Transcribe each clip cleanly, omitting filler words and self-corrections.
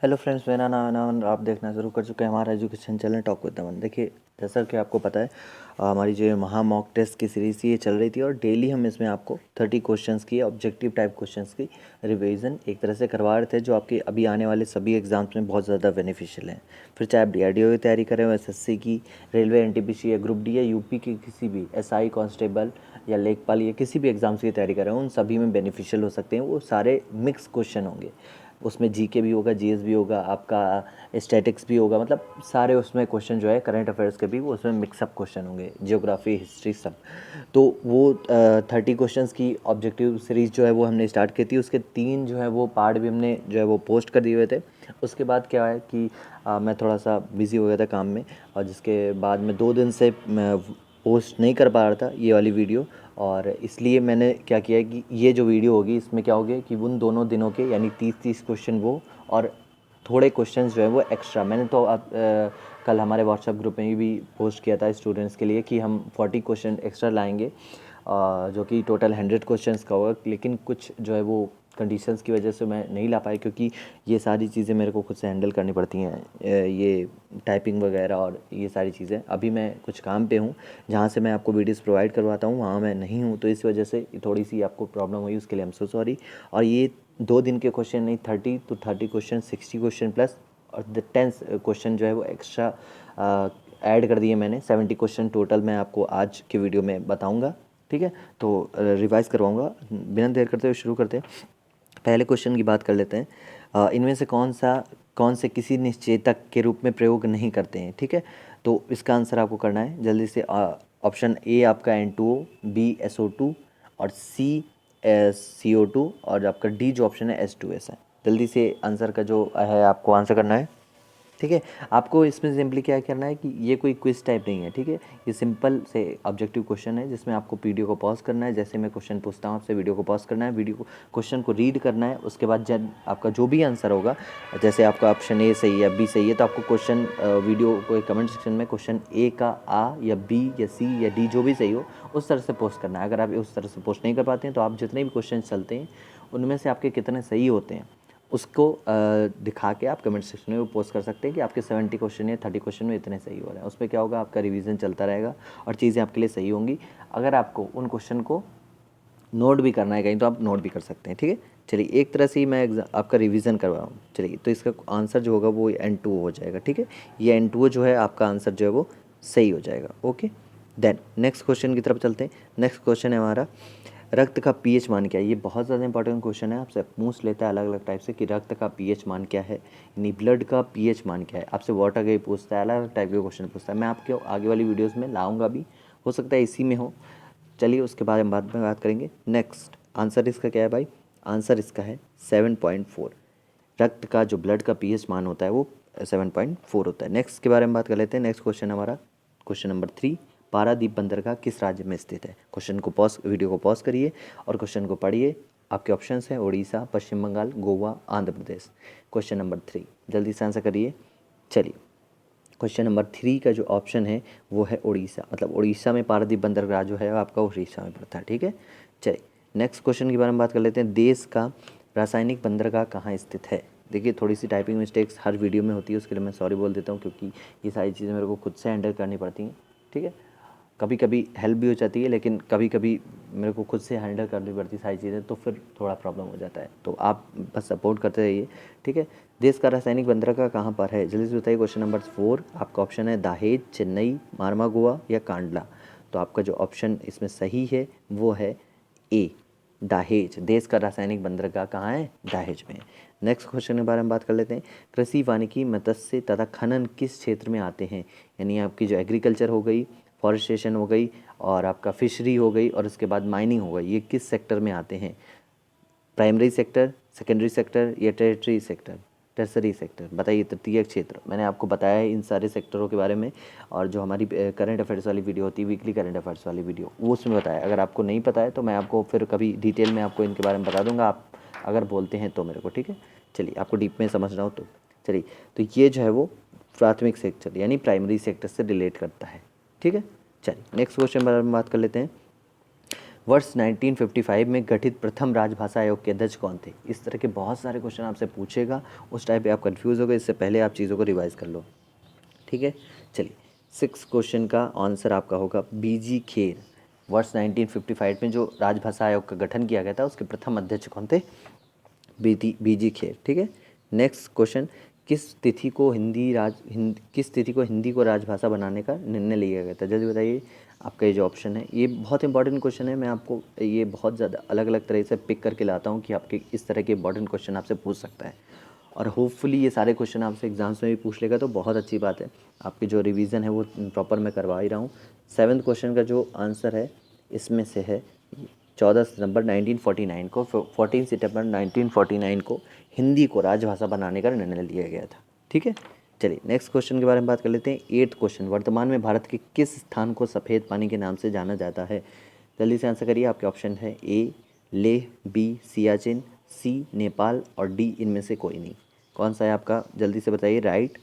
Hello friends, मेरा नाम अमन। आप देखना शुरू कर चुके हैं हमारा एजुकेशन चैनल टॉक विद अमन। देखिए, जैसा कि आपको पता है, हमारी जो महा मॉक टेस्ट की सीरीज़ थी ये चल रही थी और डेली हम इसमें आपको 30 क्वेश्चंस की ऑब्जेक्टिव टाइप क्वेश्चंस की रिवीजन एक तरह से करवा रहे थे, जो आपके अभी आने वाले सभी एग्जाम्स में बहुत ज़्यादा बेनिफिशियल हैं। फिर चाहे आप DRDO की तैयारी करें, SSC की, रेलवे, NTPC या ग्रुप डी या यूपी की किसी भी SI कांस्टेबल या लेखपाल या किसी भी एग्ज़ाम्स की तैयारी करें, उन सभी में बेनिफिशियल हो सकते हैं। वो सारे मिक्स क्वेश्चन होंगे, उसमें GK भी होगा, GS भी होगा, आपका स्टैटिक्स भी होगा, मतलब सारे उसमें क्वेश्चन जो है करंट अफेयर्स के भी वो उसमें मिक्सअप क्वेश्चन होंगे, जियोग्राफी, हिस्ट्री, सब। तो वो 30 क्वेश्चंस की ऑब्जेक्टिव सीरीज़ जो है वो हमने स्टार्ट की थी। उसके 3 जो है वो पार्ट भी हमने जो है वो पोस्ट कर दिए हुए थे। उसके बाद क्या है कि मैं थोड़ा सा बिज़ी हो गया था काम में, और जिसके बाद मैं 2 दिन से मैं पोस्ट नहीं कर पा रहा था ये वाली वीडियो। और इसलिए मैंने क्या किया है कि ये जो वीडियो होगी इसमें क्या होगी कि उन दोनों दिनों के यानी 30-30 क्वेश्चन वो, और थोड़े क्वेश्चंस जो है वो एक्स्ट्रा। मैंने तो अब कल हमारे व्हाट्सएप ग्रुप में भी पोस्ट किया था स्टूडेंट्स के लिए कि हम 40 क्वेश्चन एक्स्ट्रा लाएंगे, जो कि टोटल 100 क्वेश्चंस का होगा। लेकिन कुछ जो है वो कंडीशंस की वजह से मैं नहीं ला पाई, क्योंकि ये सारी चीज़ें मेरे को खुद से हैंडल करनी पड़ती हैं, ये टाइपिंग वगैरह और ये सारी चीज़ें। अभी मैं कुछ काम पे हूँ जहाँ से मैं आपको वीडियोस प्रोवाइड करवाता हूँ, वहाँ मैं नहीं हूँ, तो इस वजह से थोड़ी सी आपको प्रॉब्लम हुई, उसके लिए आई एम सो सॉरी। और ये 2 दिन के क्वेश्चन नहीं, 30 तो 30 क्वेश्चन, 60 क्वेश्चन प्लस और 10 क्वेश्चन जो है वो एक्स्ट्रा ऐड कर दिए मैंने। 70 क्वेश्चन टोटल मैं आपको आज के वीडियो में बताऊँगा, ठीक है। तो रिवाइज़ करवाऊँगा। बिना देर करते हुए शुरू करते हैं। पहले क्वेश्चन की बात कर लेते हैं। इनमें से कौन से किसी निश्चेतक के रूप में प्रयोग नहीं करते हैं, ठीक है। तो इसका आंसर आपको करना है जल्दी से। ऑप्शन ए आपका N2O, B SO2 और C CO2, और आपका डी जो ऑप्शन है S2S है। जल्दी से आंसर का जो है आपको आंसर करना है, ठीक है। आपको इसमें सिंपली क्या करना है कि ये कोई क्विज टाइप नहीं है, ठीक है। ये सिंपल से ऑब्जेक्टिव क्वेश्चन है जिसमें आपको वीडियो को पॉज करना है। जैसे मैं क्वेश्चन पूछता हूँ आपसे, वीडियो को पॉज करना है, वीडियो को क्वेश्चन को रीड करना है। उसके बाद जब आपका जो भी आंसर होगा, जैसे आपका ऑप्शन ए सही है, B सही है, तो आपको क्वेश्चन वीडियो को कमेंट सेक्शन में क्वेश्चन ए का आ या B या C या D जो भी सही हो उस तरह से पोस्ट करना है। अगर आप उस तरह से पोस्ट नहीं कर पाते हैं तो आप जितने भी क्वेश्चन चलते हैं उनमें से आपके कितने सही होते हैं उसको दिखा के आप कमेंट सेक्शन में वो पोस्ट कर सकते हैं कि आपके 70 क्वेश्चन या 30 क्वेश्चन में इतने सही हो रहे हैं। उसमें क्या होगा, आपका रिवीजन चलता रहेगा और चीज़ें आपके लिए सही होंगी। अगर आपको उन क्वेश्चन को नोट भी करना है कहीं तो आप नोट भी कर सकते हैं, ठीक है। चलिए, एक तरह से ही मैं आपका रिवीजन करवा रहा हूँ। चलिए, तो इसका आंसर जो होगा वो N2O हो जाएगा, ठीक है। ये N2O जो है आपका आंसर जो है वो सही हो जाएगा। ओके, देन नेक्स्ट क्वेश्चन की तरफ चलते हैं। नेक्स्ट क्वेश्चन है हमारा, रक्त का पीएच मान क्या है। ये बहुत ज़्यादा इंपॉर्टेंट क्वेश्चन है, आपसे पूछ लेता है अलग अलग टाइप से कि रक्त का पीएच मान क्या है, यानी ब्लड का पीएच मान क्या है। आपसे वाटर का ही पूछता है, अलग अलग टाइप के क्वेश्चन पूछता है। मैं आपके आगे वाली वीडियोस में लाऊंगा भी, हो सकता है इसी में हो। चलिए, उसके बाद हम बाद में बात करेंगे। नेक्स्ट आंसर इसका क्या है भाई, आंसर इसका है 7.4। रक्त का जो ब्लड का पीएच मान होता है वो 7.4 होता है। नेक्स्ट के बारे में बात कर लेते हैं। नेक्स्ट क्वेश्चन हमारा क्वेश्चन नंबर 3, पारादीप बंदरगाह किस राज्य में स्थित है। क्वेश्चन को पॉज, वीडियो को पॉज करिए और क्वेश्चन को पढ़िए। आपके ऑप्शंस हैं उड़ीसा, पश्चिम बंगाल, गोवा, आंध्र प्रदेश। क्वेश्चन नंबर 3 जल्दी से आंसर करिए। चलिए, क्वेश्चन नंबर 3 का जो ऑप्शन है वो है उड़ीसा, मतलब उड़ीसा में पारादीप बंदरगाह जो है आपका उड़ीसा में पड़ता है, ठीक है। चलिए, नेक्स्ट क्वेश्चन के बारे में बात कर लेते हैं। देश का रासायनिक बंदरगाह कहाँ स्थित है। देखिए, थोड़ी सी टाइपिंग मिस्टेक्स हर वीडियो में होती है, उसके लिए मैं सॉरी बोल देता हूँ, क्योंकि ये सारी चीज़ें मेरे को खुद से हैंडल करनी पड़ती हैं, ठीक है। कभी कभी हेल्प भी हो जाती है, लेकिन कभी कभी मेरे को खुद से हैंडल करनी पड़ती सारी चीज़ें, तो फिर थोड़ा प्रॉब्लम हो जाता है। तो आप बस सपोर्ट करते रहिए, ठीक है। देश का रासायनिक बंदरगाह कहाँ पर है, जल्दी से बताइए। क्वेश्चन नंबर 4 आपका ऑप्शन है दहेज, चेन्नई, मारमागुआ या कांडला। तो आपका जो ऑप्शन इसमें सही है वो है ए, दहेज। देश का रासायनिक बंदरगाह कहाँ है, दहेज में। नेक्स्ट क्वेश्चन के बारे में बात कर लेते हैं। कृषि, वानिकी, मत्स्य तथा खनन किस क्षेत्र में आते हैं, यानी आपकी जो एग्रीकल्चर हो गई, फॉरेस्टेशन हो गई और आपका फिशरी हो गई और उसके बाद माइनिंग हो गई, ये किस सेक्टर में आते हैं। प्राइमरी सेक्टर, सेकेंडरी सेक्टर या टेरिटरी सेक्टर, टर्सरी सेक्टर, बताइए। तृतीयक क्षेत्र, मैंने आपको बताया है इन सारे सेक्टरों के बारे में, और जो हमारी करंट अफेयर्स वाली वीडियो होती है, वीकली करंट अफेयर्स वाली वीडियो, वो उसमें बताया। अगर आपको नहीं पता है तो मैं आपको फिर कभी डिटेल में आपको इनके बारे में बता दूंगा, आप अगर बोलते हैं तो मेरे को, ठीक है। चलिए, आपको डीप में समझना हो तो चलिए। तो ये जो है वो प्राथमिक सेक्टर यानी प्राइमरी सेक्टर से रिलेट करता है, ठीक है। चलिए, नेक्स्ट क्वेश्चन बारे में बात कर लेते हैं। वर्ष 1955 में गठित प्रथम राजभाषा आयोग के अध्यक्ष कौन थे? इस तरह के बहुत सारे क्वेश्चन आपसे पूछेगा, उस टाइप पे आप कंफ्यूज हो गए, इससे पहले आप चीज़ों को रिवाइज कर लो, ठीक है। चलिए 6 क्वेश्चन का आंसर आपका होगा बीजी खेर। वर्ष 1955 में जो राजभाषा आयोग का गठन किया गया था उसके प्रथम अध्यक्ष कौन थे? बीजी खेर, ठीक है। नेक्स्ट क्वेश्चन, किस तिथि को हिंदी को राजभाषा बनाने का निर्णय लिया गया था? जल्दी बताइए। आपका ये जो ऑप्शन है ये बहुत इंपॉर्टेंट क्वेश्चन है, मैं आपको ये बहुत ज़्यादा अलग अलग तरह से पिक करके लाता हूँ कि आपके इस तरह के इंपॉर्टेंट क्वेश्चन आपसे पूछ सकता है, और होपफुली ये सारे क्वेश्चन आपसे एग्जाम्स में भी पूछ लेगा तो बहुत अच्छी बात है। आपकी जो रिवीजन है वो प्रॉपर मैं करवा ही रहा हूँ। 7th क्वेश्चन का जो आंसर है इसमें से है 14 सितंबर 1949 को 14 सितंबर 1949 को हिंदी को राजभाषा बनाने का निर्णय लिया गया था, ठीक है। चलिए नेक्स्ट क्वेश्चन के बारे में बात कर लेते हैं। 8th क्वेश्चन, वर्तमान में भारत के किस स्थान को सफ़ेद पानी के नाम से जाना जाता है? जल्दी से आंसर करिए। आपके ऑप्शन है ए लेह, बी सियाचिन, सी नेपाल और डी इनमें से कोई नहीं। कौन सा है आपका? जल्दी से बताइए। राइट,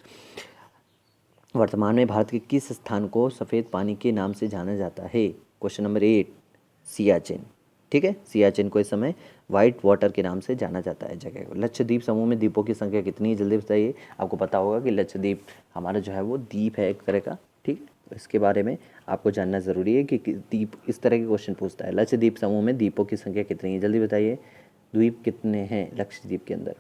वर्तमान में भारत के किस स्थान को सफ़ेद पानी के नाम से जाना जाता है? क्वेश्चन नंबर 8 सियाचिन, ठीक है। सियाचिन को इस समय वाइट वाटर के नाम से जाना जाता है जगह को। लक्षद्वीप समूह में द्वीपों की संख्या कितनी है? जल्दी बताइए। आपको पता होगा कि लक्षद्वीप हमारा जो है वो द्वीप है एक तरह का, ठीक। इसके बारे में आपको जानना ज़रूरी है कि द्वीप, इस तरह के क्वेश्चन पूछता है। लक्षद्वीप समूह में द्वीपों की संख्या कितनी है? जल्दी बताइए। द्वीप कितने हैं लक्षद्वीप के अंदर?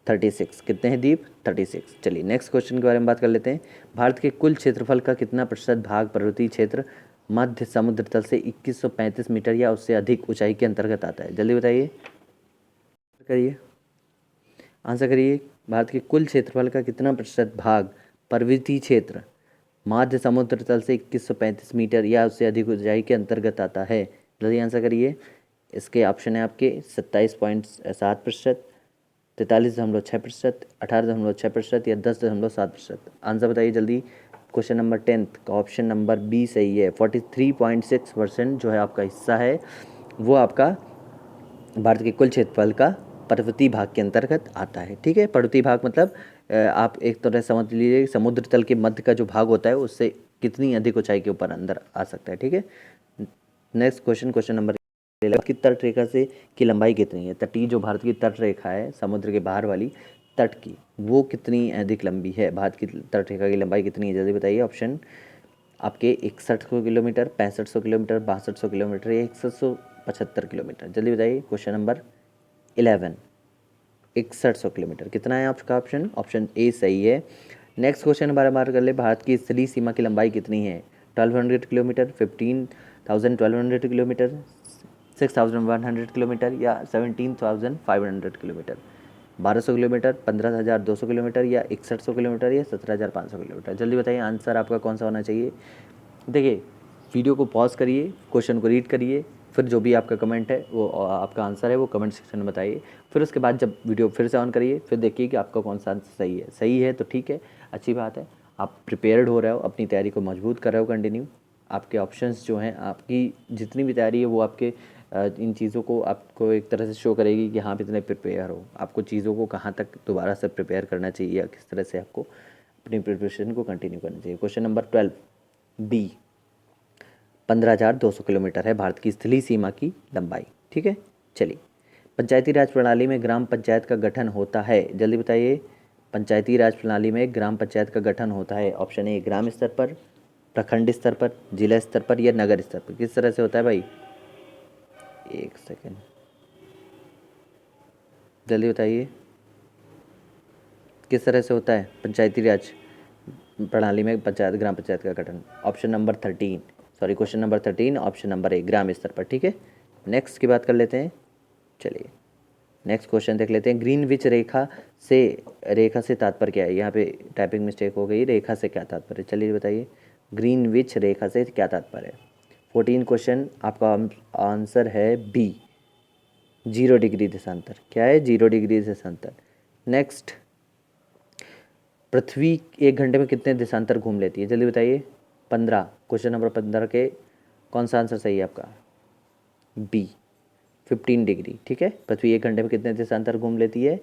36। कितने हैं द्वीप? 36। चलिए नेक्स्ट क्वेश्चन के बारे में बात कर लेते हैं। भारत के कुल क्षेत्रफल का कितना प्रतिशत भाग पर्वतीय क्षेत्र मध्य समुद्र तल से 2135 मीटर या उससे अधिक ऊंचाई के अंतर्गत आता है? जल्दी बताइए, करिए, आंसर करिए। भारत के कुल क्षेत्रफल का कितना प्रतिशत भाग पर्वतीय क्षेत्र मध्य समुद्र तल से 2135 मीटर या उससे अधिक ऊंचाई के अंतर्गत आता है? जल्दी आंसर करिए। इसके ऑप्शन है आपके 27.7%, 43.6%, 18.6% या 10.7%। आंसर बताइए जल्दी। क्वेश्चन नंबर 10th का ऑप्शन नंबर बी सही है। 43.6% जो है आपका हिस्सा है वो आपका भारत के कुल क्षेत्रफल का पर्वतीय भाग के अंतर्गत आता है, ठीक है। पर्वतीय भाग मतलब आप एक तरह समझ लीजिए समुद्र तल के मध्य का जो भाग होता है उससे कितनी अधिक ऊंचाई के ऊपर अंदर आ सकता है, ठीक है। नेक्स्ट क्वेश्चन, क्वेश्चन नंबर की तट रेखा से की लंबाई कितनी है? तटीय जो भारत की तट रेखा है समुद्र के बाहर वाली तट की, वो कितनी अधिक लंबी है? भारत की तट रेखा की लंबाई कितनी है? जल्दी बताइए। ऑप्शन आपके 6100 किलोमीटर, 6500 किलोमीटर, 6200 किलोमीटर या 6175 किलोमीटर। जल्दी बताइए। Question number 11 6100 kilometre. कितना है आपका ऑप्शन? ऑप्शन ए सही है। नेक्स्ट क्वेश्चन बार बार कर ले। भारत की स्थलीय सीमा की लंबाई कितनी है? 1200 किलोमीटर, 15,1200 किलोमीटर, 6100 किलोमीटर या 17,500 किलोमीटर। 1200 किलोमीटर, 15,200 किलोमीटर या 6100 किलोमीटर या 17,500 किलोमीटर। जल्दी बताइए आंसर आपका कौन सा होना चाहिए। देखिए वीडियो को पॉज करिए, क्वेश्चन को रीड करिए, फिर जो भी आपका कमेंट है वो आपका आंसर है वो कमेंट सेक्शन में बताइए। फिर उसके बाद जब वीडियो फिर से ऑन करिए फिर देखिए कि आपका कौन सा आंसर सही है। सही है तो ठीक है, अच्छी बात है, आप प्रिपेयर्ड हो रहे हो, अपनी तैयारी को मजबूत कर रहे हो कंटिन्यू। आपके ऑप्शंस जो हैं, आपकी जितनी भी तैयारी है वो आपके इन चीज़ों को आपको एक तरह से शो करेगी कि हाँ आप इतने प्रिपेयर हो। आपको चीज़ों को कहाँ तक दोबारा से प्रिपेयर करना चाहिए या किस तरह से आपको अपनी प्रिपरेशन को कंटिन्यू करना चाहिए। क्वेश्चन नंबर 12 बी 15,200 किलोमीटर है भारत की स्थलीय सीमा की लंबाई, ठीक है। चलिए पंचायती राज प्रणाली में ग्राम पंचायत का गठन होता है? जल्दी बताइए। पंचायती राज प्रणाली में ग्राम पंचायत का गठन होता है। ऑप्शन ए ग्राम स्तर पर, प्रखंड स्तर पर, जिला स्तर पर या नगर स्तर पर। किस तरह से होता है भाई? एक सेकेंड, जल्दी बताइए किस तरह से होता है पंचायती राज प्रणाली में ग्राम पंचायत का गठन? Option number 13, sorry question number 13 option number a ग्राम स्तर पर, ठीक है। नेक्स्ट की बात कर लेते हैं। चलिए नेक्स्ट क्वेश्चन देख लेते हैं। ग्रीनविच रेखा से तात्पर्य क्या है? यहाँ पे टाइपिंग मिस्टेक हो गई। रेखा से क्या तात्पर्य? चलिए बताइए। ग्रीनविच रेखा से क्या तात्पर्य है? 14 क्वेश्चन आपका आंसर है बी 0 डिग्री देशांतर। क्या है? 0 डिग्री देशांतर। नेक्स्ट, पृथ्वी 1 घंटे में कितने देशांतर घूम लेती है? जल्दी बताइए। 15। क्वेश्चन नंबर 15 के कौन सा आंसर सही है आपका? बी 15 डिग्री, ठीक है। पृथ्वी 1 घंटे में कितने देशांतर घूम लेती है?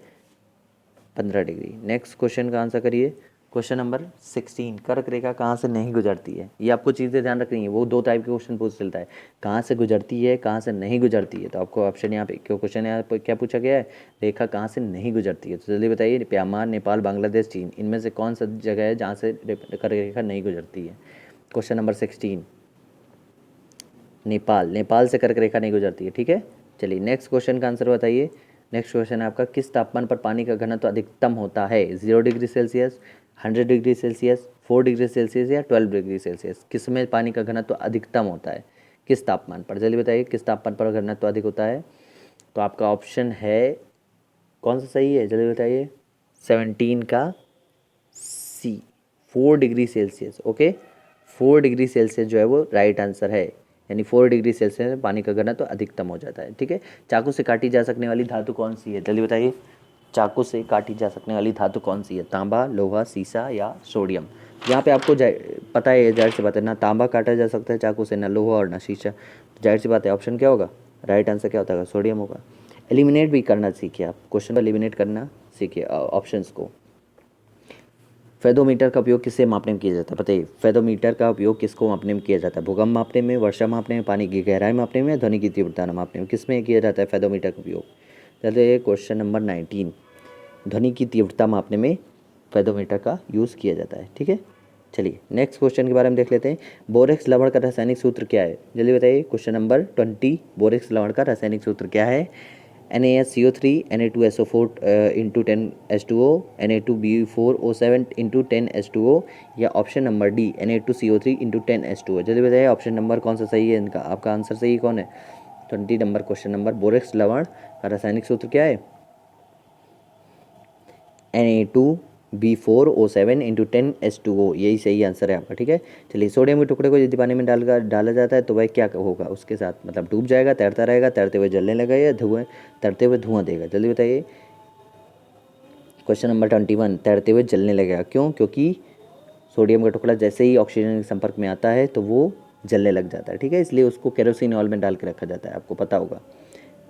15 डिग्री। नेक्स्ट क्वेश्चन का आंसर करिए। क्वेश्चन नंबर 16, कर्क रेखा कहाँ से नहीं गुजरती है। ये आपको चीज़ें ध्यान रखनी है, वो 2 टाइप के क्वेश्चन पूछ चलता है, कहाँ से गुजरती है, कहाँ से नहीं गुजरती है। तो आपको ऑप्शन यहाँ पे क्वेश्चन यहाँ पे क्या पूछा गया है, रेखा कहाँ से नहीं गुजरती है। तो जल्दी बताइए, म्यांमार, नेपाल, बांग्लादेश, चीन, इनमें से कौन सा जगह है जहाँ से कर्क रेखा नहीं गुजरती है। क्वेश्चन नंबर 16, नेपाल, नेपाल से कर्क रेखा नहीं गुजरती है। ठीक है, चलिए नेक्स्ट क्वेश्चन का आंसर बताइए। नेक्स्ट क्वेश्चन है आपका, किस तापमान पर पानी का घनत्व अधिकतम होता है। 0 degree Celsius, 100 degree Celsius, 4 degree Celsius या 12 डिग्री सेल्सियस। किस में पानी का घनत्व अधिकतम होता है, किस तापमान पर। जल्दी बताइए किस तापमान पर घनत्व अधिक होता है। तो आपका ऑप्शन है कौन सा सही है, जल्दी बताइए। 17 का सी, 4 degree Celsius. Okay, 4 degree Celsius जो है वो राइट आंसर है, यानी 4 डिग्री सेल्सियस में पानी का घनत्व तो अधिकतम हो जाता है। ठीक है, चाकू से काटी जा सकने वाली धातु कौन सी है, जल्दी बताइए। चाकू से काटी जा सकने वाली धातु कौन सी है, तांबा, लोहा, सीसा या सोडियम। यहाँ पे आपको पता है, जाहिर सी बात है, ना तांबा काटा जा सकता है चाकू से, ना लोहा और ना शीशा। तो जाहिर सी बात है ऑप्शन क्या होगा, राइट आंसर क्या होता है, सोडियम होगा। एलिमिनेट भी करना सीखिए आप, क्वेश्चन को एलिमिनेट करना सीखिए ऑप्शंस को। फेदोमीटर का उपयोग किससे मापने में किया जाता है, बताइए। फेदोमीटर का उपयोग किसको मापने में किया जाता है, भूकंप मापने में, वर्षा मापने में, पानी की गहराई मापने में, ध्वनि की तीव्रता मापने में, किस में किया जाता है फेदोमीटर का उपयोग। चलिए क्वेश्चन नंबर 19, ध्वनि की तीव्रता मापने में फेदोमीटर का यूज़ किया जाता है। ठीक है, चलिए नेक्स्ट क्वेश्चन के बारे में देख लेते हैं। बोरेक्स लवण का रासायनिक सूत्र क्या है, जल्दी बताइए। क्वेश्चन नंबर 20, बोरेक्स लवण का रासायनिक सूत्र क्या है। NaSCO3 Na2SO4 into 10H2O, Na2BO4O7 into 10H2O, या option number D Na2CO3 into 10H2O। जल्दी बताइए ऑप्शन नंबर कौन सा सही है, इनका आपका आंसर सही कौन है। 20 नंबर क्वेश्चन नंबर, बोरेक्स लवण का रासायनिक सूत्र क्या है, Na2B4O7 इंटू 10H2O, यही सही आंसर है आपका। ठीक है, चलिए सोडियम के टुकड़े को यदि पानी में डाला जाता है तो वह क्या होगा उसके साथ, मतलब डूब जाएगा, तैरता रहेगा, तैरते हुए जलने लगेगा, या तैरते हुए धुआं देगा। जल्दी बताइए। क्वेश्चन नंबर 21, तैरते हुए जलने लगेगा, क्यों, क्योंकि सोडियम का टुकड़ा जैसे ही ऑक्सीजन के संपर्क में आता है तो वो जलने लग जाता है। ठीक है, इसलिए उसको केरोसिन ऑयल में डाल के रखा जाता है, आपको पता होगा।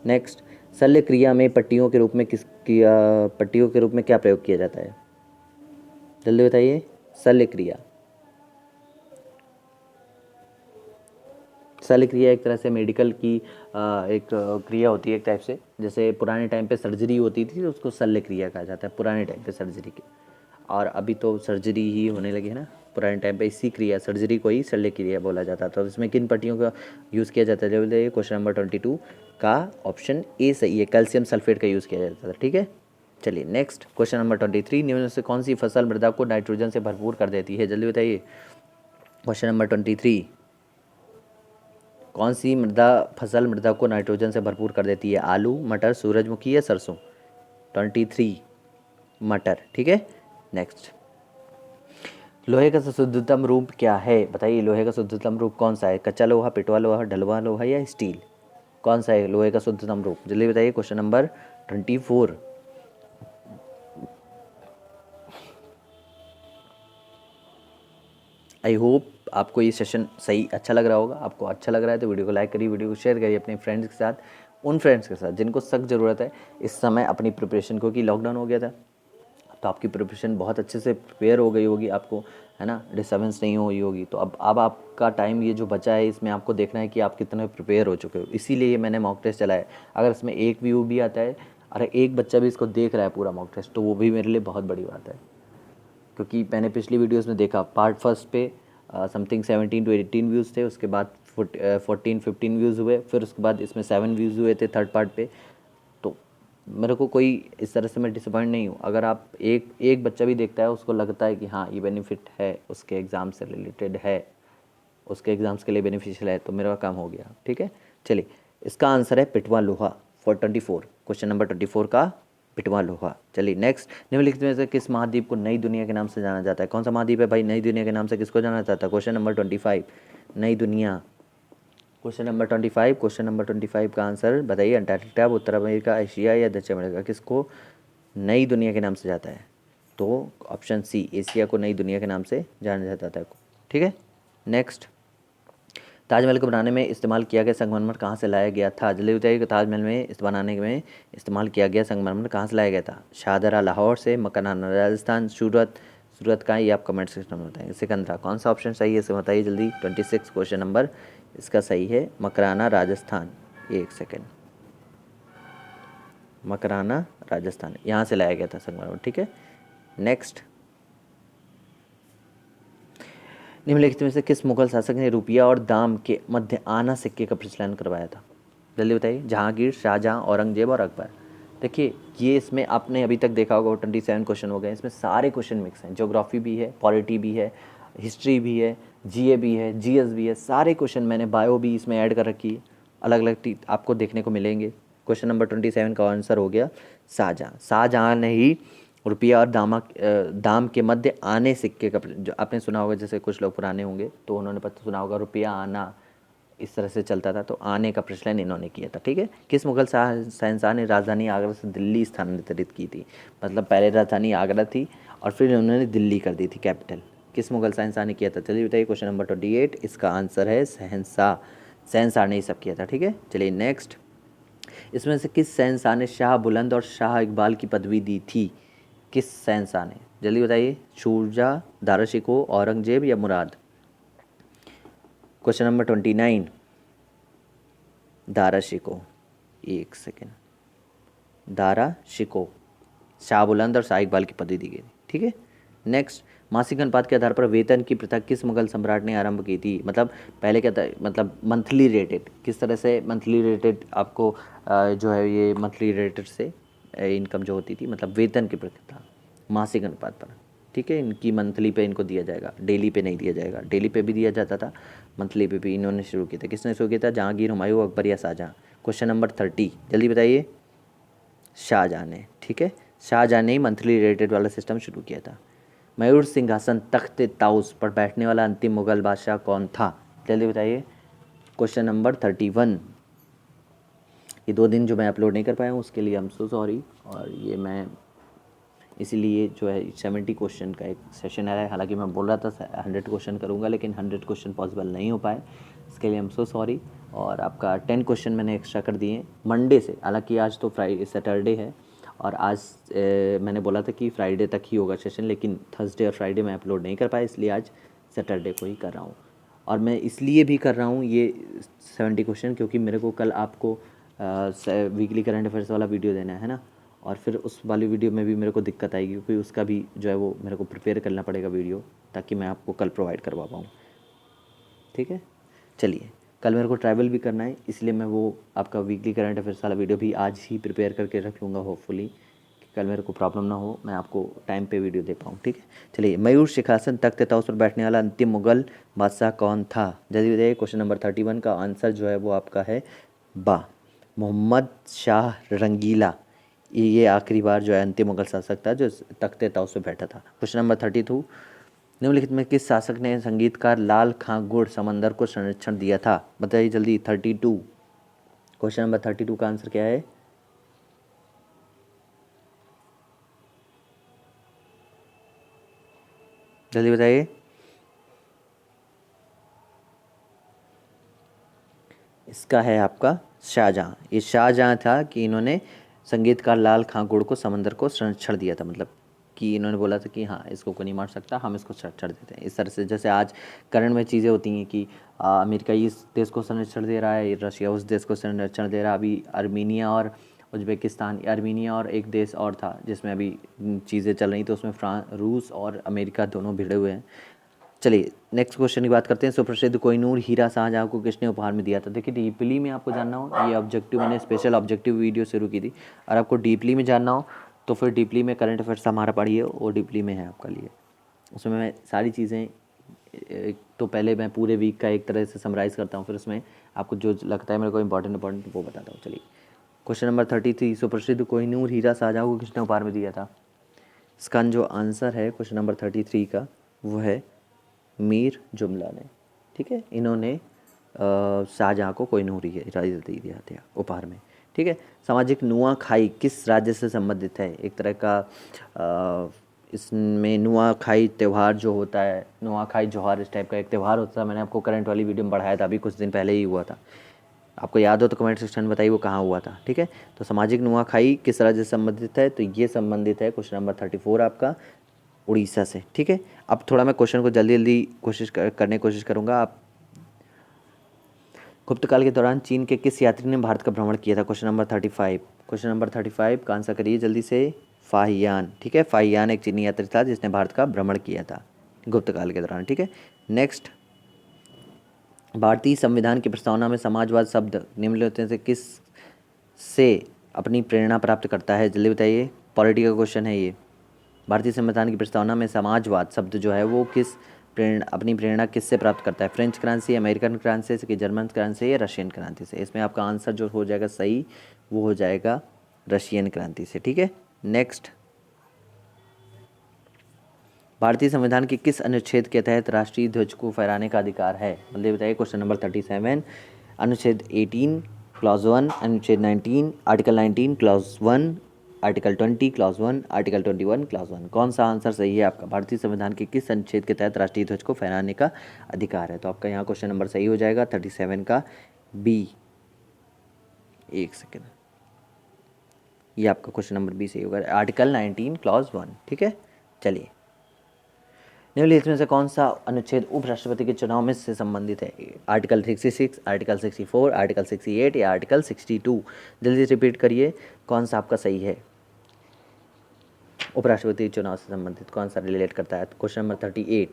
नेक्स्ट, शल्य क्रिया में पट्टियों के रूप में पट्टियों के रूप में क्या प्रयोग किया जाता है, जल्दी बताइए। शल्य क्रिया, शल्य क्रिया एक तरह से मेडिकल की एक क्रिया होती है एक टाइप से। जैसे पुराने टाइम पे सर्जरी होती थी तो उसको शल्य क्रिया कहा जाता है, पुराने टाइम पे सर्जरी की। और अभी तो सर्जरी ही होने लगी है ना, पुराने टाइम पे इसी क्रिया सर्जरी को ही शल्य क्रिया बोला जाता था। तो इसमें किन पट्टियों का यूज़ किया जाता है, जल्दी बताइए। क्वेश्चन नंबर 22 का ऑप्शन ए सही है, कैल्शियम सल्फेट का यूज़ किया जाता था। ठीक है, चलिए नेक्स्ट क्वेश्चन नंबर 23, निम्न में से कौन सी फसल मृदा को नाइट्रोजन से भरपूर कर देती है, जल्दी बताइए। क्वेश्चन नंबर 23, कौन सी फसल मृदा को नाइट्रोजन से भरपूर कर देती है, आलू, मटर, सूरजमुखी या सरसों। 23 मटर। ठीक है, नेक्स्ट, लोहे का शुद्धतम रूप क्या है, बताइए। लोहे का शुद्धतम रूप कौन सा है, कच्चा लोहा, पिटवा लोहा, ढलवा लोहा या स्टील, कौन सा है लोहे का शुद्धतम रूप, जल्दी बताइए। क्वेश्चन नंबर 24, आई होप आपको ये सेशन सही अच्छा लग रहा होगा। आपको अच्छा लग रहा है तो वीडियो को लाइक करिए, वीडियो को शेयर करिए अपने फ्रेंड्स के साथ, उन फ्रेंड्स के साथ जिनको सख्त ज़रूरत है इस समय अपनी प्रिपरेशन, क्योंकि लॉकडाउन हो गया था तो आपकी प्रिपरेशन बहुत अच्छे से प्रिपेयर हो गई होगी, आपको है ना, डिस्टर्बेंस नहीं हुई होगी। तो अब आपका टाइम ये जो बचा है इसमें आपको देखना है कि आप कितने प्रिपेयर हो चुके हो, इसीलिए मैंने मॉक टेस्ट चलाया। अगर इसमें एक व्यू भी आता है, अरे एक बच्चा भी इसको देख रहा है पूरा मॉक टेस्ट, तो वो भी मेरे लिए बहुत बड़ी बात है। क्योंकि मैंने पिछली वीडियोस में देखा, पार्ट फर्स्ट पे समथिंग 17 to 18 व्यूज़ थे, उसके बाद 14-15 व्यूज़ हुए, फिर उसके बाद इसमें 7 व्यूज़ हुए थे थर्ड पार्ट पे। तो मेरे को कोई इस तरह से मैं डिसअपॉइंट नहीं हूँ। अगर आप एक बच्चा भी देखता है, उसको लगता है कि हाँ ये बेनिफिट है, उसके एग्ज़ाम से रिलेटेड है, उसके एग्ज़ाम्स के लिए बेनिफिशियल है, तो मेरा काम हो गया। ठीक है, चलिए इसका आंसर है पिटवा लोहा फॉर 24, क्वेश्चन नंबर 24 का पिटवा लोहा। चलिए नेक्स्ट, निम्नलिखित में से किस महाद्वीप को नई दुनिया के नाम से जाना जाता है, कौन सा महाद्वीप है भाई नई दुनिया के नाम से किसको जाना जाता है। क्वेश्चन नंबर 25, नई दुनिया। क्वेश्चन नंबर 25, क्वेश्चन नंबर 25 का आंसर बताइए। अंटार्कटिका, उत्तर अमेरिका, एशिया या दक्षिण अमेरिका, किसको नई दुनिया के नाम से जाता है। तो ऑप्शन सी, एशिया को नई दुनिया के नाम से जाना जाता है। ठीक है, नेक्स्ट, ताजमहल को बनाने में इस्तेमाल किया गया संगमरमर कहाँ से लाया गया था, जल्दी बताइए कि ताजमहल में बनाने में इस्तेमाल किया गया संगमरमर कहाँ से लाया गया था। शाहदरा लाहौर से, मकराना राजस्थान, सूरत सूरत कहाँ है ये आप कमेंट सेक्शन में बताएंगे। सिकंदरा कौन सा ऑप्शन सही है इसे बताइए जल्दी। 26 क्वेश्चन नंबर इसका सही है मकराना राजस्थान। एक सेकेंड, मकराना राजस्थान यहाँ से लाया गया था संगमरमर, ठीक है। नेक्स्ट, निम्नलिखित में से किस मुगल शासक ने रुपया और दाम के मध्य आना सिक्के का प्रचलन करवाया था, जल्दी बताइए। जहांगीर, शाहजहां, औरंगजेब और अकबर। देखिए ये इसमें आपने अभी तक देखा होगा 27 क्वेश्चन हो गए, इसमें सारे क्वेश्चन मिक्स हैं। ज्योग्राफी भी है, पॉलिटी भी है, हिस्ट्री भी है, जीए भी है, जीएस भी है, सारे क्वेश्चन मैंने बायो भी इसमें ऐड कर रखी है। अलग अलग आपको देखने को मिलेंगे। क्वेश्चन नंबर 27 का आंसर हो गया शाहजहां। शाहजहां ने ही रुपया और दाम के मध्य आने सिक्के का, जो आपने सुना होगा, जैसे कुछ लोग पुराने होंगे तो उन्होंने पता सुना होगा रुपया आना इस तरह से चलता था, तो आने का प्रचलन इन्होंने किया था, ठीक है। किस मुगल शहंशाह ने राजधानी आगरा से दिल्ली स्थानांतरित की थी, मतलब पहले राजधानी आगरा थी और फिर उन्होंने दिल्ली कर दी थी कैपिटल। किस मुगल शहंशाह ने किया था, चलिए बताइए। क्वेश्चन नंबर 28 इसका आंसर है शहंशाह। शहंशाह ने ये सब किया था, ठीक है। चलिए नेक्स्ट, इसमें से किस शहंशाह ने शाह बुलंद और शाह इकबाल की पदवी दी थी, किस शहंशाह ने, जल्दी बताइए। शूरजहाँ, दारा शिकोह, औरंगजेब या मुराद। Question number 29 Dara Shikoh. एक सेकेंड, दारा शिकोह, शाह बुलंद और शाह इकबाल की पदवी दी गई, ठीक है। नेक्स्ट, मासिक अनुपात के आधार पर वेतन की प्रथा किस मुगल सम्राट ने आरंभ की थी, मतलब पहले क्या था, मतलब मंथली रेटेड, किस तरह से मंथली रेटेड आपको जो है ये मंथली रेटेड से इनकम जो होती थी, मतलब वेतन की प्रथा मासिक अनुपात पर, ठीक है। इनकी मंथली पे इनको दिया जाएगा, डेली पे नहीं दिया जाएगा। डेली पे भी दिया जाता था, मंथली पे भी इन्होंने शुरू किया था। किसने शुरू किया था, जहांगीर, हुमायूं, अकबर या शाहजहां। क्वेश्चन नंबर 30 जल्दी बताइए। शाहजहां ने, ठीक है। शाहजहां ने मंथली रेटेड वाला सिस्टम शुरू किया था। मयूर सिंहासन तख्त ताउस पर बैठने वाला अंतिम मुगल बादशाह कौन था, जल्दी बताइए। Question number 31। ये 2 दिन जो मैं अपलोड नहीं कर पाया हूँ उसके लिए आई एम सो सॉरी, और ये मैं इसीलिए जो है 70 क्वेश्चन का एक सेशन है। हालांकि मैं बोल रहा था 100 क्वेश्चन करूँगा, लेकिन 100 क्वेश्चन पॉसिबल नहीं हो पाए, इसके लिए आई एम सो सॉरी। और आपका 10 क्वेश्चन मैंने एक्स्ट्रा कर दिए मंडे से। हालांकि आज तो सैटरडे है और आज मैंने बोला था कि फ्राइडे तक ही होगा सेशन, लेकिन थर्सडे और फ्राइडे मैं अपलोड नहीं कर पाया, इसलिए आज सैटरडे को ही कर रहा हूँ। और मैं इसलिए भी कर रहा हूँ ये 70 क्वेश्चन, क्योंकि मेरे को कल आपको वीकली करंट अफेयर्स वाला वीडियो देना है ना, और फिर उस वाली वीडियो में भी मेरे को दिक्कत आएगी, क्योंकि उसका भी जो है वो मेरे को प्रिपेयर करना पड़ेगा वीडियो, ताकि मैं आपको कल प्रोवाइड करवा पाऊँ, ठीक है। चलिए, कल मेरे को ट्रैवल भी करना है, इसलिए मैं वो आपका वीकली करंट अफेयर्स वाला वीडियो भी आज ही प्रिपेयर करके रख लूँगा, होपफुली कि कल मेरे को प्रॉब्लम ना हो, मैं आपको टाइम पे वीडियो दे पाऊँ, ठीक है। चलिए, मयूर सिंहासन तख्त ताउस पर बैठने वाला अंतिम मुगल बादशाह कौन था, जल्दी बताइए। क्वेश्चन नंबर 31 का आंसर जो है वो आपका है बा, मोहम्मद शाह रंगीला। ये आखिरी बार जो है अंतिम मुगल शासक था जो तख्त ताउस पे बैठा था। क्वेश्चन नंबर 32, निम्नलिखित में किस शासक ने संगीतकार लाल खां गुड़ समंदर को संरक्षण दिया था, बताइए जल्दी। 32, क्वेश्चन नंबर 32 का आंसर क्या है, जल्दी बताइए। इसका है आपका शाहजहां। ये शाहजहां था कि इन्होंने संगीतकार लाल खां गुड़ को समंदर को संरक्षण दिया था, मतलब कि इन्होंने बोला था कि हाँ इसको कोई नहीं मार सकता, हम इसको संरक्षण देते हैं। इस तरह से जैसे आज करंट में चीज़ें होती हैं कि अमेरिका इस देश को संरक्षण दे रहा है, रशिया उस देश को संरक्षण दे रहा है। अभी अर्मीनिया और उज्बेकिस्तान, अर्मीनिया और एक देश और था जिसमें अभी चीज़ें चल रही, तो उसमें रूस और अमेरिका दोनों भिड़े हुए हैं। चलिए नेक्स्ट क्वेश्चन की बात करते हैं। सुप्रसिद्ध कोहिनूर हीरा शाहजहां को किसने उपहार में दिया था, देखिए डीपली में आपको जानना हो, ये ऑब्जेक्टिव मैंने स्पेशल ऑब्जेक्टिव वीडियो शुरू की थी, और आपको डीपली में जानना हो तो फिर डीपली में करंट अफेयर्स हमारा पढ़िए, वो डीपली में है आपका लिए। उसमें मैं सारी चीज़ें तो पहले मैं पूरे वीक का एक तरह से समराइज़ करता हूँ, फिर उसमें आपको जो लगता है मेरे को इंपॉर्टेंट वो बताता हूँ। चलिए क्वेश्चन नंबर 33, सुप्रसिद्ध कोहिनूर हीरा शाहजहां को किसने उपहार में दिया था, इसका जो आंसर है क्वेश्चन नंबर 33 का वो है मीर जुमला ने, ठीक है। इन्होंने शाहजहां को कोहिनूर हीरा दे दिया था उपहार में, ठीक है। सामाजिक नुआखाई किस राज्य से संबंधित है, एक तरह का इसमें नुआखाई त्यौहार जो होता है, नुआखाई जोहार इस टाइप का एक त्यौहार होता है। मैंने आपको करंट वाली वीडियो में बढ़ाया था, अभी कुछ दिन पहले ही हुआ था, आपको याद हो तो कमेंट सेक्शन में बताइए वो कहाँ हुआ था, ठीक है। तो सामाजिक नुआखाई किस राज्य से संबंधित है, तो ये संबंधित है क्वेश्चन नंबर 34 आपका उड़ीसा से, ठीक है। अब थोड़ा मैं क्वेश्चन को जल्दी जल्दी करने की कोशिश करूँगा। आप गुप्त काल के दौरान चीन के किस यात्री ने भारत का भ्रमण किया था? Question number 35। क्वेश्चन नंबर 35 का आंसर करिए जल्दी से। फाहियान, ठीक है। फाहियान एक चीनी यात्री था जिसने भारत का भ्रमण किया था गुप्त काल के दौरान, ठीक है। नेक्स्ट, भारतीय संविधान की प्रस्तावना में समाजवाद शब्द निम्नलिखित से किस से अपनी प्रेरणा प्राप्त करता है? जल्दी बताइए, पॉलिटिकल क्वेश्चन है ये। भारतीय संविधान की प्रस्तावना में समाजवाद शब्द जो है वो अपनी प्रेरणा किससे प्राप्त करता है? फ्रेंच क्रांति से, अमेरिकन क्रांति से, कि जर्मन क्रांति से, या रशियन क्रांति से? इसमें आपका आंसर जो हो जाएगा सही वो हो जाएगा रशियन क्रांति से, ठीक है। नेक्स्ट, भारतीय संविधान के किस अनुच्छेद के तहत राष्ट्रीय ध्वज को फहराने का अधिकार है? जल्दी बताइए। क्वेश्चन नंबर 37, अनुच्छेद 18 क्लॉज 1, अनुच्छेद 19 article 19 clause 1, article 20 clause 1, article 21 clause 1। कौन सा आंसर सही है आपका? भारतीय संविधान के किस अनुच्छेद के तहत राष्ट्रीय ध्वज को फहराने का अधिकार है? तो आपका यहाँ क्वेश्चन नंबर सही हो जाएगा 37 का बी। एक सेकेंड, ये आपका क्वेश्चन नंबर बी सही होगा, आर्टिकल 19 क्लॉज 1, ठीक है। चलिए, निम्नलिखित में से कौन सा अनुच्छेद उपराष्ट्रपति के चुनाव में से संबंधित है? आर्टिकल 66, आर्टिकल 64, आर्टिकल 68 या आर्टिकल 62? जल्दी रिपीट करिए, कौन सा आपका सही है? उपराष्ट्रपति चुनाव से संबंधित कौन सा रिलेट करता है? क्वेश्चन नंबर 38,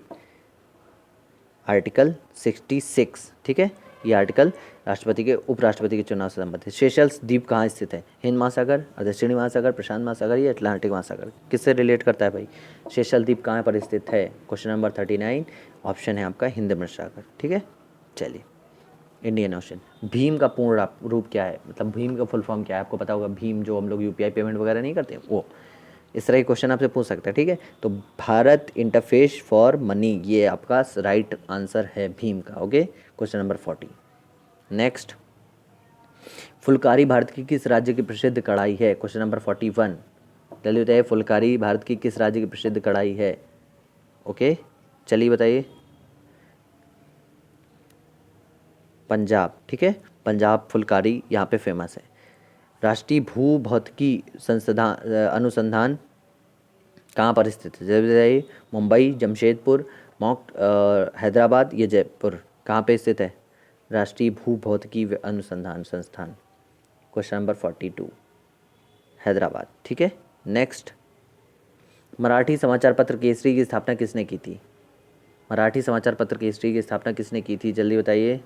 आर्टिकल 66, ठीक है। ये आर्टिकल राष्ट्रपति के उपराष्ट्रपति के चुनाव से संबंधित। सेशल्स द्वीप कहाँ स्थित है? हिंद महासागर, दक्षिणी महासागर, प्रशांत महासागर या अटलांटिक महासागर? किससे रिलेट करता है भाई? सेशल द्वीप कहाँ पर स्थित है? क्वेश्चन नंबर 39, ऑप्शन है आपका हिंद महासागर, ठीक है। चलिए, इंडियन ओशन। भीम का पूर्ण रूप क्या है? मतलब भीम का फुल फॉर्म क्या है? आपको पता होगा, भीम जो हम लोग यूपीआई पेमेंट वगैरह नहीं करते वो, इस तरह के क्वेश्चन आपसे पूछ सकते हैं, ठीक है। तो भारत इंटरफेस फॉर मनी, ये आपका राइट आंसर है भीम का, okay. Question number 40। Next, Phulkari Bharat की किस राज्य की प्रसिद्ध कढ़ाई है? Question number 41। जल्दी बताइए, फुलकारी भारत की किस राज्य की प्रसिद्ध कढ़ाई है? ओके, चलिए बताइए। पंजाब, ठीक है। पंजाब फुलकारी यहाँ पे फेमस है। राष्ट्रीय भूभौतिकी संस्थान अनुसंधान कहाँ पर स्थित है? जल्दी बताइए। मुंबई, जमशेदपुर, हैदराबाद या जयपुर? कहाँ पे स्थित है राष्ट्रीय भूभौतिकी अनुसंधान संस्थान? क्वेश्चन नंबर 42, हैदराबाद, ठीक है। नेक्स्ट, मराठी समाचार पत्र केसरी की स्थापना किसने की थी? मराठी समाचार पत्र केसरी की स्थापना किसने की थी? जल्दी बताइए।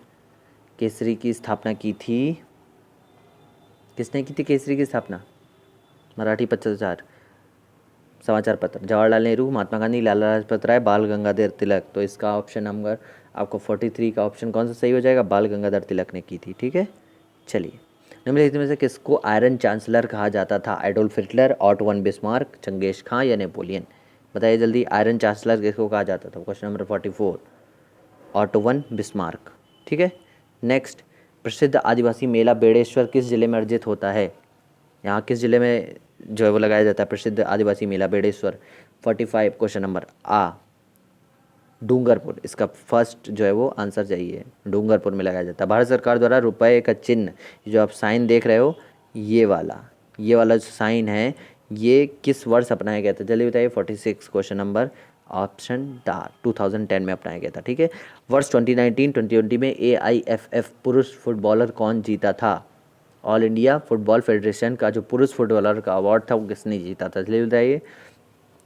केसरी की स्थापना की थी, किसने की थी केसरी की स्थापना? मराठी पत्रचार समाचार पत्र, जवाहरलाल नेहरू, महात्मा गांधी, लाला लाजपत राय, बाल गंगाधर तिलक? तो इसका ऑप्शन नंबर आपको 43 का ऑप्शन कौन सा सही हो जाएगा? बाल गंगाधर तिलक ने की थी, ठीक है। चलिए, निम्नलिखित में से किसको आयरन चांसलर कहा जाता था? Adolf Hitler, Otto von Bismarck, Genghis Khan या नेपोलियन? बताइए जल्दी, आयरन चांसलर किसको कहा जाता था? Question number 44, auto von Bismarck, ठीक है। नेक्स्ट, प्रसिद्ध आदिवासी मेला बेड़ेश्वर किस जिले में आयोजित होता है? यहाँ किस जिले में जो है वो लगाया जाता है प्रसिद्ध आदिवासी मेला बेड़ेश्वर? 45, क्वेश्चन नंबर आ, डूंगरपुर। इसका फर्स्ट जो है वो आंसर चाहिए, डूंगरपुर में लगाया जाता है। भारत सरकार द्वारा रुपए का चिन्ह, जो आप साइन देख रहे हो, ये वाला जो साइन है, ये किस वर्ष अपनाया गया था? जल्दी बताइए। 46, क्वेश्चन नंबर ऑप्शन दा 2010 में अपनाया गया था, ठीक है। वर्ष 2019-2020 में AIFF पुरुष फुटबॉलर कौन जीता था? ऑल इंडिया फुटबॉल फेडरेशन का जो पुरुष फुटबॉलर का अवार्ड था वो किसने जीता था? जल्दी बताइए।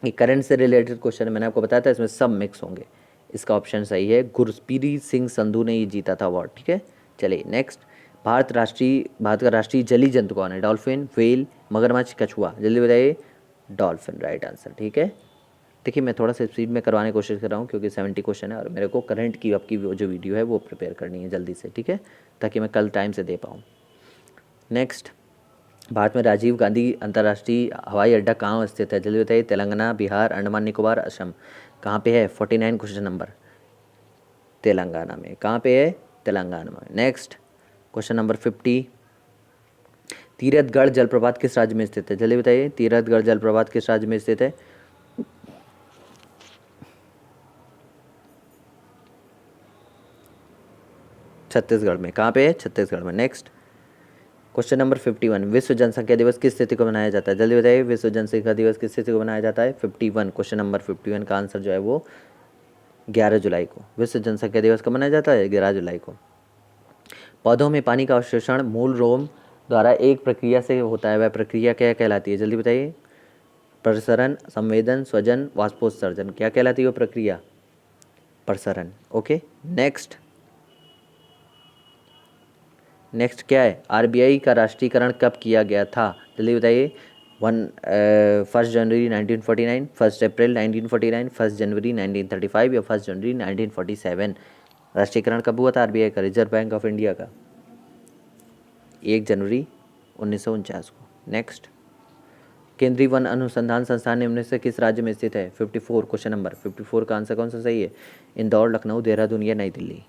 ये करंट से रिलेटेड क्वेश्चन है, मैंने आपको बताया था इसमें सब मिक्स होंगे। इसका ऑप्शन सही है, गुरप्रीत सिंह संधू ने ये जीता था अवार्ड, ठीक है। चलिए नेक्स्ट, भारत का राष्ट्रीय जलीय जंतु कौन है? डॉल्फिन, व्हेल, मगरमच्छ, कछुआ? जल्दी बताइए। डॉल्फिन राइट आंसर, ठीक है। देखिए, मैं थोड़ा सा स्पीड में करवाने की कोशिश कर रहा हूँ क्योंकि 70 क्वेश्चन है और मेरे को करंट की आपकी जो वीडियो है वो प्रिपेयर करनी है जल्दी से, ठीक है, ताकि मैं कल टाइम से दे पाऊँ। नेक्स्ट, भारत में राजीव गांधी अंतर्राष्ट्रीय हवाई अड्डा कहाँ स्थित है? जल्दी बताइए। तेलंगाना, बिहार, अंडमान निकोबार, असम? कहाँ पे है? 49 क्वेश्चन नंबर, तेलंगाना में। कहाँ पे है? तेलंगाना में। नेक्स्ट, क्वेश्चन नंबर 50, तीरथगढ़ जलप्रपात किस राज्य में स्थित है? जल्दी बताइए। तीरथगढ़ जलप्रपात किस राज्य में स्थित है? छत्तीसगढ़ में। कहाँ पे है? छत्तीसगढ़ में। नेक्स्ट, क्वेश्चन नंबर 51, विश्व जनसंख्या दिवस किस तिथि को मनाया जाता है? जल्दी बताइए, विश्व जनसंख्या दिवस किस तिथि को मनाया जाता है? 51, क्वेश्चन नंबर 51 का आंसर जो है वो 11 जुलाई को। विश्व जनसंख्या दिवस कब मनाया जाता है? 11 जुलाई को। पौधों में पानी का अवशोषण मूल रोम द्वारा एक प्रक्रिया से होता है, वह प्रक्रिया क्या कहलाती है? जल्दी बताइए। प्रसरण, संवेदन, स्वजन, वाष्पोत्सर्जन, क्या कहलाती है वो प्रक्रिया? प्रसरण। ओके, नेक्स्ट क्या है? आरबीआई का राष्ट्रीयकरण कब किया गया था? जल्दी बताइए। 1 जनवरी 1949, 1 अप्रैल 1949, 1 जनवरी 1935 या 1 जनवरी 1947? राष्ट्रीयकरण कब हुआ था आरबीआई का, रिजर्व बैंक ऑफ इंडिया का? 1 जनवरी 1949 को। नेक्स्ट, केंद्रीय वन अनुसंधान संस्थान निम्न से किस राज्य में स्थित है? 54, क्वेश्चन नंबर 54 का आंसर कौन सा सही है? इंदौर, लखनऊ, देहरादून या नई दिल्ली?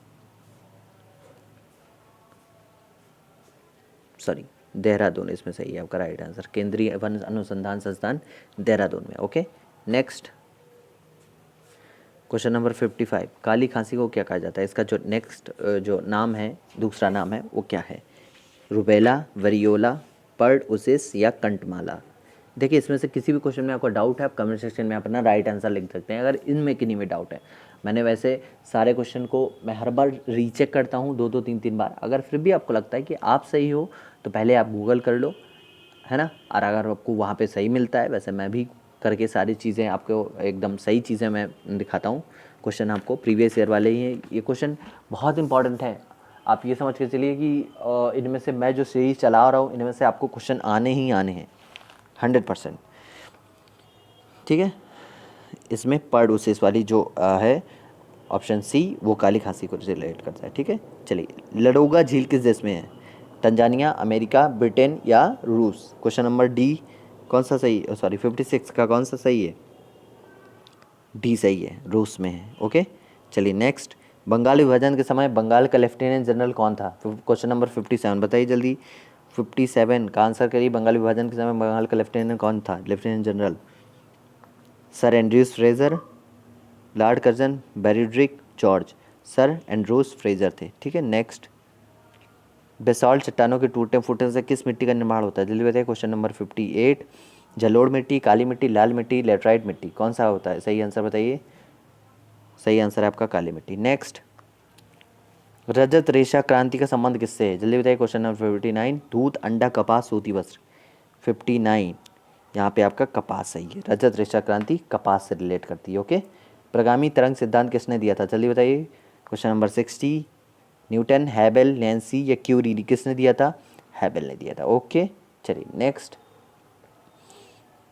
सॉरी, देहरादून इसमें सही है आपका राइट आंसर। केंद्रीय वन अनुसंधान संस्थान देहरादून में। ओके, नेक्स्ट क्वेश्चन नंबर 55, काली खांसी को क्या कहा जाता है? इसका जो नेक्स्ट जो नाम है, दूसरा नाम है वो क्या है? रुबेला, वरियोला, पर्टुसिस या कंटमाला? देखिए, इसमें से किसी भी क्वेश्चन में आपको डाउट है, आप कमेंट सेक्शन में अपना राइट आंसर लिख सकते हैं, अगर इनमें किन्हीं में डाउट है। मैंने वैसे सारे क्वेश्चन को मैं हर बार रीचेक करता हूँ, 2-2 3-3 बार। अगर फिर भी आपको लगता है कि आप सही हो तो पहले आप गूगल कर लो, है ना, और अगर आपको वहाँ पे सही मिलता है, वैसे मैं भी करके सारी चीज़ें आपको एकदम सही चीज़ें मैं दिखाता हूँ। क्वेश्चन आपको प्रीवियस ईयर वाले ही हैं। ये क्वेश्चन बहुत इंपॉर्टेंट है, आप ये समझ के चलिए कि इनमें से मैं जो सीरीज चला रहा हूँ, इनमें से आपको क्वेश्चन आने ही आने हैं 100%। ठीक है, इसमें पर्टुसिस वाली जो है ऑप्शन सी, वो काली खांसी को रिलेट करता है। ठीक है, चलिए, लडोगा झील किस देश में है? तंजानिया, अमेरिका, ब्रिटेन या रूस? क्वेश्चन नंबर डी कौन सा सही, सॉरी 56 का कौन सा सही है? डी सही है, रूस में है। ओके, चलिए नेक्स्ट, बंगाल विभाजन के समय बंगाल का लेफ्टिनेंट जनरल कौन था? क्वेश्चन नंबर 57, बताइए जल्दी। 57 का आंसर करिए। बंगाल विभाजन के समय बंगाल का लेफ्टिनेंट कौन था, lieutenant general? Sir Andrews Fraser, lord Curzon, बेरिड्रिक, जॉर्ज? सर एंड्रयूस फ्रेजर थे। ठीक है, नेक्स्ट, बेसाल्ट चट्टानों के टूटने फूटने से किस मिट्टी का निर्माण होता है? जल्दी बताइए। क्वेश्चन नंबर 58, जलोढ़ मिट्टी, काली मिट्टी, लाल मिट्टी, लेटराइट मिट्टी? कौन सा होता है? सही आंसर बताइए। सही आंसर है आपका काली मिट्टी। नेक्स्ट, रजत रेशा क्रांति का संबंध किससे है? जल्दी बताइए। क्वेश्चन नंबर 59, दूध, अंडा, कपास, सूती वस्त्र? 59 यहाँ पे आपका कपास सही है। रजत रेशा क्रांति कपास से रिलेट करती है। ओके, प्रगामी तरंग सिद्धांत किसने दिया था? जल्दी बताइए। क्वेश्चन नंबर 60, न्यूटन, हैबल, नैन्सी या क्यूरी? किसने दिया था? हैबल ने दिया था। ओके, चलिए नेक्स्ट,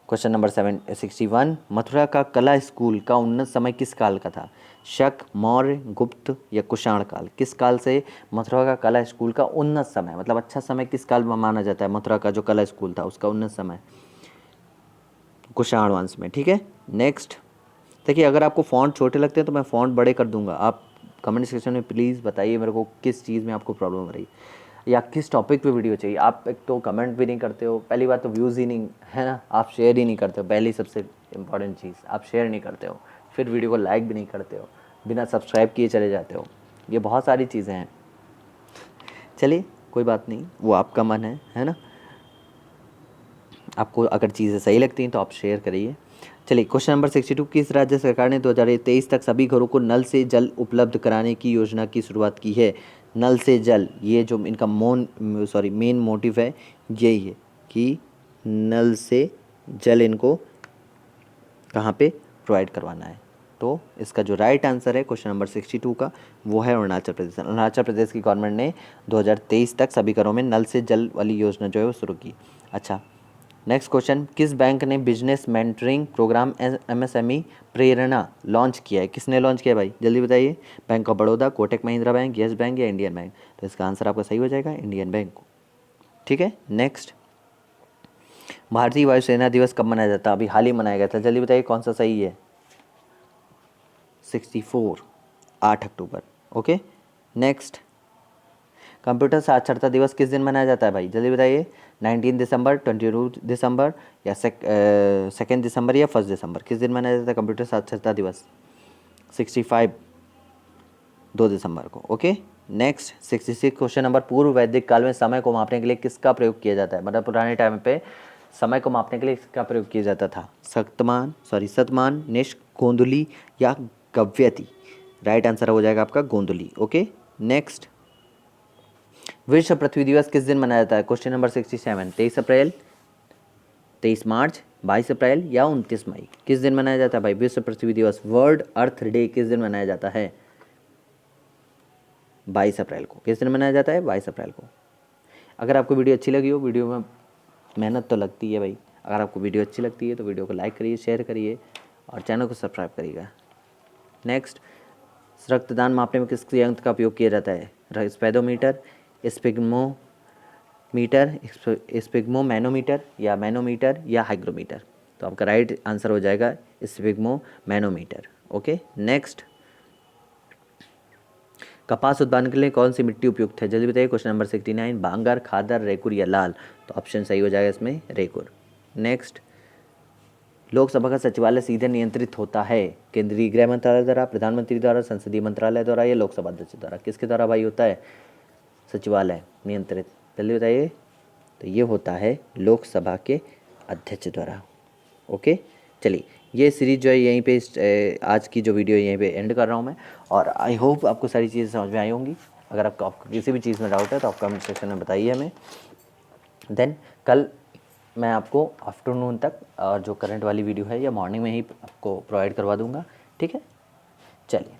क्वेश्चन नंबर 61, मथुरा का कला स्कूल का उन्नत समय किस काल का था? शक, मौर्य, गुप्त या कुषाण काल? किस काल से मथुरा का कला स्कूल का उन्नत समय, मतलब अच्छा समय किस काल में माना जाता है? मथुरा का जो कला स्कूल था उसका उन्नत समय कुषाण वंश में। ठीक है, नेक्स्ट, देखिए, अगर आपको फ़ॉन्ट छोटे लगते हैं तो मैं फ़ॉन्ट बड़े कर दूंगा। आप कमेंट सेक्शन में प्लीज़ बताइए मेरे को किस चीज़ में आपको प्रॉब्लम हो रही है या किस टॉपिक पे वीडियो चाहिए। आप एक तो कमेंट भी नहीं करते हो, पहली बात तो व्यूज़ ही नहीं है ना, आप शेयर ही नहीं करते हो, पहली सबसे इंपॉर्टेंट चीज़, आप शेयर नहीं करते हो, फिर वीडियो को लाइक भी नहीं करते हो, बिना सब्सक्राइब किए चले जाते हो। ये बहुत सारी चीज़ें हैं। चलिए, कोई बात नहीं, वो आपका मन है ना। आपको अगर चीज़ें सही लगती हैं तो आप शेयर करिए। चलिए, क्वेश्चन नंबर 62, किस राज्य सरकार ने 2023 तक सभी घरों को नल से जल उपलब्ध कराने की योजना की शुरुआत की है? नल से जल, ये जो इनका मेन मोटिव है यही है कि नल से जल इनको कहाँ पे प्रोवाइड करवाना है। तो इसका जो राइट आंसर है क्वेश्चन नंबर 62 का, वो है अरुणाचल प्रदेश। अरुणाचल प्रदेश की गवर्नमेंट ने 2023 तक सभी घरों में नल से जल वाली योजना जो है वो शुरू की। अच्छा, नेक्स्ट क्वेश्चन, किस बैंक ने बिजनेस मेंटरिंग प्रोग्राम एमएसएमई प्रेरणा लॉन्च किया है? किसने लॉन्च किया है भाई? जल्दी बताइए। Bank of Baroda, Kotak Mahindra bank, yes bank या इंडियन बैंक? तो इसका आंसर आपका सही हो जाएगा, इंडियन बैंक। ठीक है, नेक्स्ट, भारतीय वायुसेना दिवस कब मनाया जाता है? अभी हाल ही मनाया गया था। जल्दी बताइए कौन सा सही है? 64, 8 अक्टूबर। ओके, नेक्स्ट, कंप्यूटर साक्षरता दिवस किस दिन मनाया जाता है भाई? जल्दी बताइए। 19 दिसंबर, 22 दिसंबर या 2 दिसंबर या 1 दिसंबर? किस दिन मनाया जाता है कंप्यूटर साक्षरता दिवस? 65, 2 दिसंबर को। ओके, नेक्स्ट 66 क्वेश्चन नंबर, पूर्व वैदिक काल में समय को मापने के लिए किसका प्रयोग किया जाता है? मतलब पुराने टाइम पे समय को मापने के लिए किसका प्रयोग किया जाता था? शतमान, निष्क, गोंदुली या गव्यति? राइट आंसर हो जाएगा आपका गोंदुली। ओके, नेक्स्ट, विश्व पृथ्वी दिवस किस दिन मनाया जाता है? क्वेश्चन नंबर 67, 23 अप्रैल, 23 मार्च, 22 अप्रैल या 29 मई? किस दिन मनाया जाता है भाई विश्व पृथ्वी दिवस? वर्ल्ड अर्थ डे किस दिन मनाया जाता है? 22 अप्रैल को। किस दिन मनाया जाता है? 22 अप्रैल को। अगर आपको वीडियो अच्छी लगी हो, वीडियो में मेहनत तो लगती है भाई, अगर आपको वीडियो अच्छी लगती है तो वीडियो को लाइक करिए, शेयर करिए और चैनल को सब्सक्राइब करिएगा। नेक्स्ट, रक्तदान मापने में किस यंत्र का उपयोग किया जाता है? स्पेडोमीटर, स्पिग्मोमैनोमीटर या मैनोमीटर या हाइग्रोमीटर? तो आपका राइट आंसर हो जाएगा स्पिग्मोमैनोमीटर। ओके, नेक्स्ट, कपास उत्पादन के लिए कौन सी मिट्टी उपयुक्त है? जल्दी बताइए। क्वेश्चन नंबर 69, बांगर, खादर, रेकुर या लाल? तो ऑप्शन सही हो जाएगा इसमें रेकुर। नेक्स्ट, लोकसभा का सचिवालय सीधे नियंत्रित होता है केंद्रीय गृह मंत्रालय द्वारा, प्रधानमंत्री द्वारा, संसदीय मंत्रालय द्वारा या लोकसभा अध्यक्ष द्वारा? किसके द्वारा भाई होता है सचिवालय नियंत्रित? जल्दी बताइए। तो ये होता है लोकसभा के अध्यक्ष द्वारा। ओके, चलिए ये सीरीज जो है यहीं पे आज की जो वीडियो है यहीं पे एंड कर रहा हूँ मैं, और आई होप आपको सारी चीज़ें समझ में आई होंगी। अगर आपको किसी भी चीज़ में डाउट है तो आप कमेंट सेक्शन में बताइए हमें। देन कल मैं आपको आफ्टरनून तक जो करंट वाली वीडियो है या मॉर्निंग में ही आपको प्रोवाइड करवा दूँगा। ठीक है, चलिए।